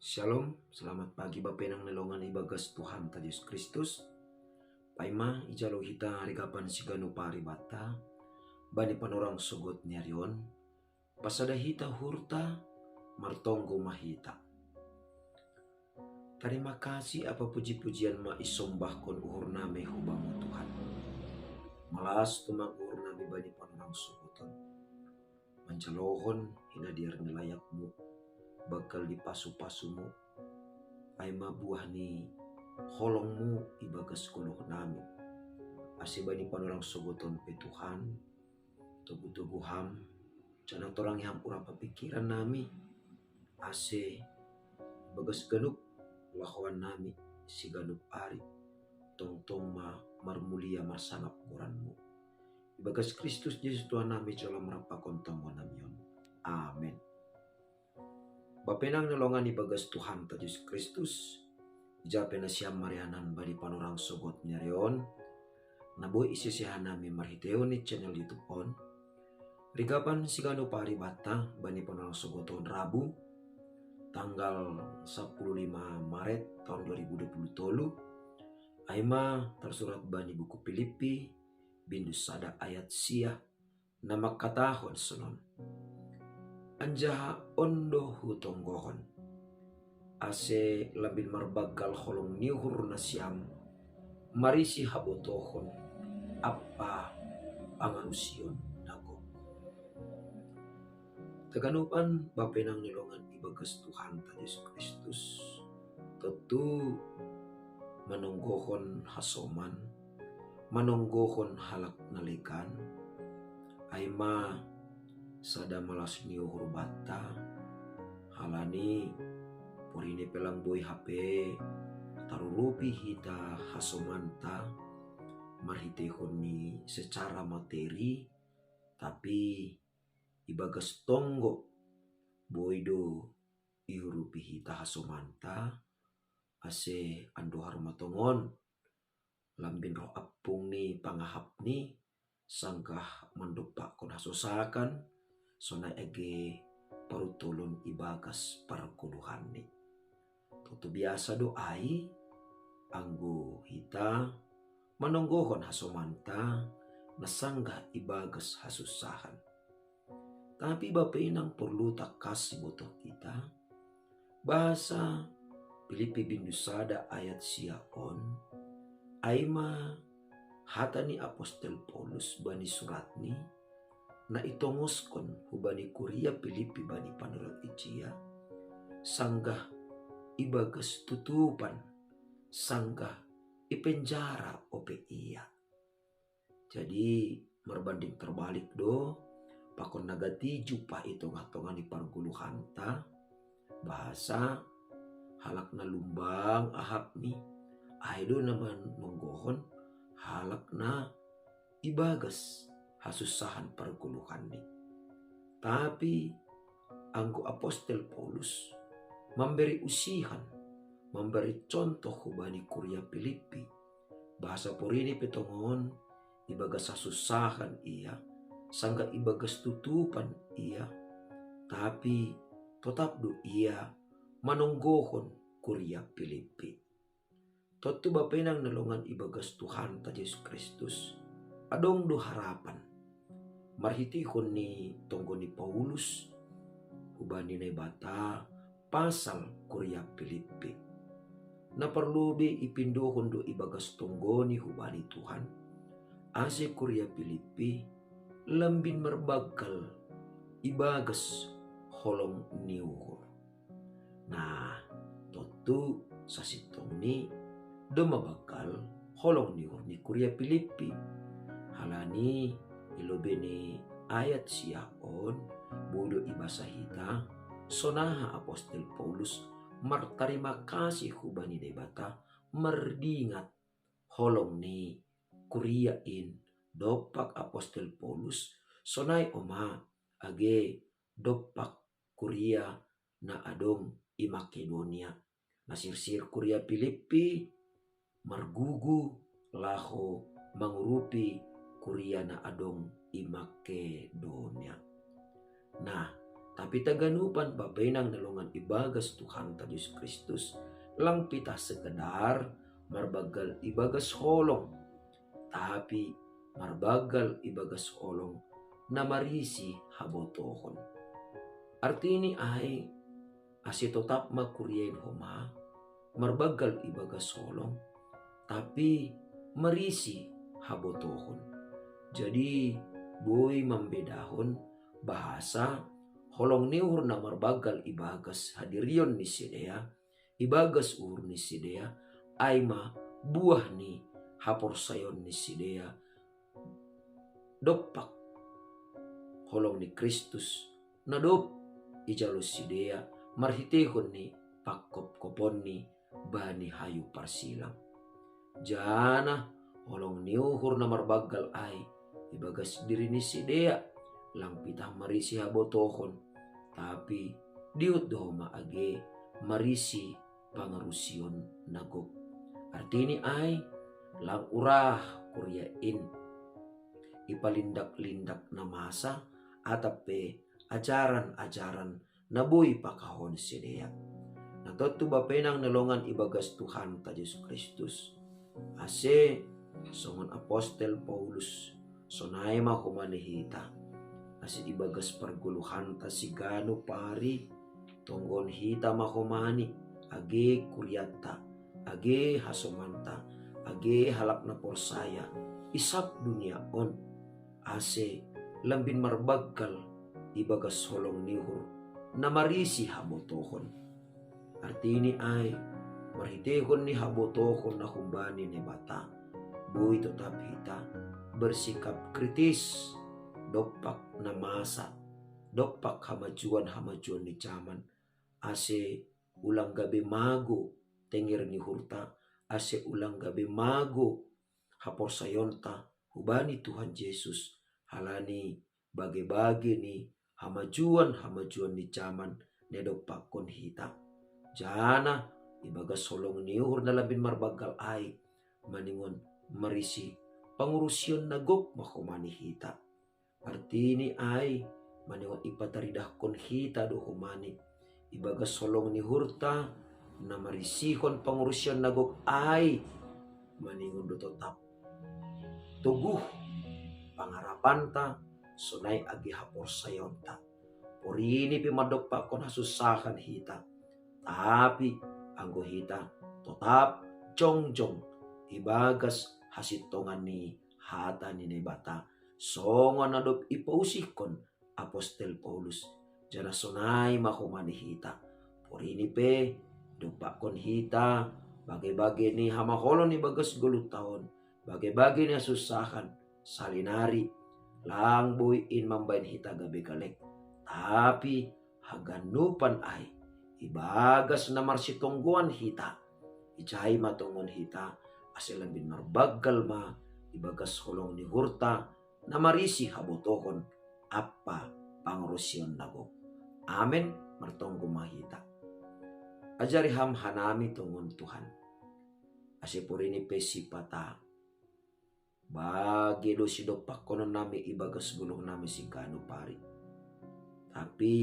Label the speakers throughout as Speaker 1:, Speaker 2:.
Speaker 1: Shalom, selamat pagi Bapak Nang nalongan ibagas Tuhan ta Yesus Kristus. Paima ijalo hita hari kapan sigano pari bata, bani panorang sugot nyarion, pasada hita hurta, martonggo mahita. Terima kasih apa puji-pujian ma isombah kon uhur name hubamu Tuhan. Malas tumang uhur name bani panorang sugoton. Mancalohon hinadir nelayakmu, bakal dipasu-pasumu, aima buah ni holongmu ibagas kuluh nami. Asibani panorang sogoton pe Tuhan, tubuh-tubuham, cana torang yang urapa pikiran nami, ase bagas ganup lahuan nami si ganup ari, tong-tong ma marmulia masanap kuranmu. Ibagas Kristus Yesus Tuhan nami dalam merapakon tonggo namion. Amin. Bapenang nolongan ibagas Tuhan ta Yesus Kristus, jape na siyam marianan badi panorang sogot nyarion, naboy isisihan nami marhiteo ni channel YouTube on. Rigapan sigano pari bata bani panorang sogoton Rabu, tanggal 15 Maret tahun 2020. Aima tersurat bani buku Filipi, bindus sada ayat sia, nama katahon sonon. Anjaha ondo hutonggohon, ase labin marbagal holong niuhur na siyam, marisi habotohon, apa panganusion nago. Taganupan bapenang nilongan ibagas Tuhan ta Yesus Kristus, tentu manonggohon hasoman, manonggohon halak nalikan, aima sada malas niuhur bata, halani purini pelang boy HP, tarurupi hita hasomanta, marhitehon ni secara materi, tapi ibagas tonggo boydo ihurupi hita hasomanta, ase ando harmatongon, lambin roh apung ni pangahap ni, sangkah mendupak kon hasosakan, sona ege parutulun ibagas parkuluhan ni. Tutu biasa doai, anggo hita manonggohon hasomanta, nasanggah ibagas hasusahan. Tapi bapenang perlu tak kasih botoh kita, bahasa Filipi bindusada ayat siaon, aima hatani Apostel Paulus bani surat ni, na itongoskon hubani Kuria Filipi bani panurat ijia, sanggah ibagas tutupan, sanggah ipenjara ope iya. Jadi merbanding terbalik do, pakon nagati jupa itong-hatongan di parguluhan ta, bahasa halak na lumbang ahap ni, aido naman nonggohon halak na ibagas hasusahan parguluhan ni. Tapi anggo Apostel Paulus memberi usihan, memberi contoh hubani Kuria Filipi, bahasa porini petongon ibagas hasusahan iya, sangga ibagas tutupan iya, tapi tetap do iya manonggohon Kuria Filipi. Totu bapenang nalongan ibagas Tuhan ta Yesus Kristus, adong do harapan, marhitihon ni tonggo ni Paulus, hubani na bata pasal Kuria Filipi. Na perlu be ipindohon do ibagas tonggo ni hubani Tuhan, ase Kuria Filipi lambin merbagal ibagas holong niuhur. Nah, totu sasitong ni dumabakal holong niuhur ni Kuria Filipi. Halani ilobeni ayat siaon bodo ibasa hita, sonaha Apostel Paulus martarima kasih hubani debata, merdingat holong ni Kuria in dopak Apostel Paulus, sonai oma age dopak Kuria na adong i Makedonia, nasirsir Kuria Filipi margugu laho mangurupi Kuria na adong i Makedonia. Nah, Tapi taganupan babenang nalungan ibagas Tuhan ta Yesus Kristus. Lang pita sekedar marbagal ibagas holong. Tapi marbagal ibagas holong na marisi habotohon. Arti ini ay tetap makurien homa marbagal ibagas holong. Tapi marisi habotohon. Jadi boy membedahon bahasa holong niur na marbagal ibagas hadirion ni sidea, ibagas ur ni sidea, ay ma buah ni hapor sayon ni sidea, dopak holong ni Kristus, na dop ijalus sidea, marhitehon ni pakkop-kopon ni bani hayu parsilang. Jana holong niuhur na marbagal ay ibagas diri ni sidea, lang pitah marisi habotohon. Tapi diut dohoma age marisi pangarusion nagop. Artini ay lang urah kuryain ipalindak-lindak na masa atape ajaran-ajaran na buhay pakahon sidea. Natotu bapenang nalongan ibagas Tuhan ta Yesus Kristus. Ase songon Apostel Paulus sonay makumanihita. Ase ibagas parguluhan ta sigano pari tonggon hita makumani age kuryata, age hasomanta, age halak na porsaya, isap dunia on. Ase lambin marbagkal ibagas holong nihur na marisi habotohon. Artini ay marhitehon ni habotohon na kumbani ni bata. Buhay tetap hita bersikap kritis, dopak na masa, dopak hamajuan ni zaman. Ase ulang gabi mago tengir ni hurta, ase ulang gabi mago hapor sayonta hubani Tuhan Yesus halani bage-bage ni hamajuan ni zaman ne dopak kon hita. Jana ibagas solong niuhur na labin marbagal ay maningon marisi pangurusyon nagop makumani hita. Artini ay maningon ipataridah kon hita do humani ibagas solong ni hurta na marisihon pangurusyon nagop ay maningon do tetap tuguh pangarapanta sunay agi hapor sayonta. Porini pimadok kon hasusahan hita. Tapi anggo hita tetap jongjong ibagas hasitongan ni hata ni nebata. Songon adop ipausihkon Apostel Paulus. Jana sonay makumani hita. Porini pe dupakon hita bage-bage ni hamaholon ni bagas 10 tahun. Bage-bage ni susahan salinari lang buin mambain hita gabi galek. Tapi haganupan ay ibagas na marsitongguan hita. Ijay matongon hita asilan bin marbagal ma ibagas holong ni hurta na marisi habotohon apa pangurusyon nago. Amen martonggo mahita. Ajari ham hanami tongon Tuhan. Asipurini pesi pata. Bagi do sidopak kono nami ibagas gulung nami sigano pari. Tapi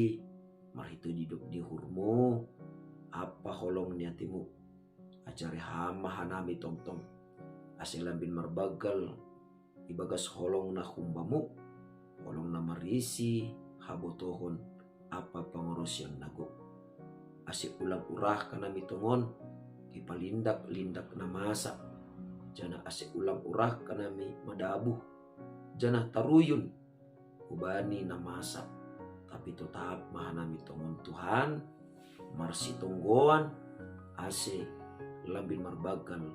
Speaker 1: marito didok di hurmo apa holong niatimu. Ajari hama hanami tongtong. Asilan bin marbagal ibagas holong na humbamu. Holong na marisi habotohon apa pangurusyan nago. Asik ulang urah kanami tongon ipalindak-lindak na masa. Jana asik ulang urah kanami madabuh. Jana taruyun ubani na masa. Tapi tetap mahanami tongon Tuhan marsi tonggoan ase labin marbagal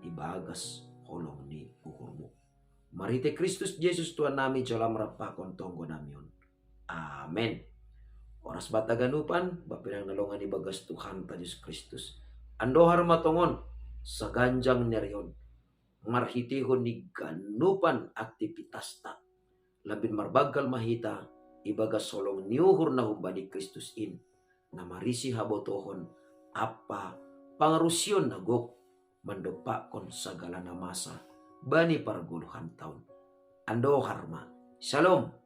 Speaker 1: ibagas holong ni uhurmu. Marite Kristus Yesus Tuhan nami jalam rapakon tonggo namion. Amen. Oras bataganupan bapinang nalongan ibagas Tuhan ta Yesus Kristus. Andohar matongon sa ganjang nerion. Marhitihon ni ganupan aktivitas ta. Labin marbagal mahita ibagas solong niuhur na humbani Kristus in na marisi habotohon apa pangarusyon na gok mandopakon sagala na masa bani parguluhan taon. Ando harma. Shalom.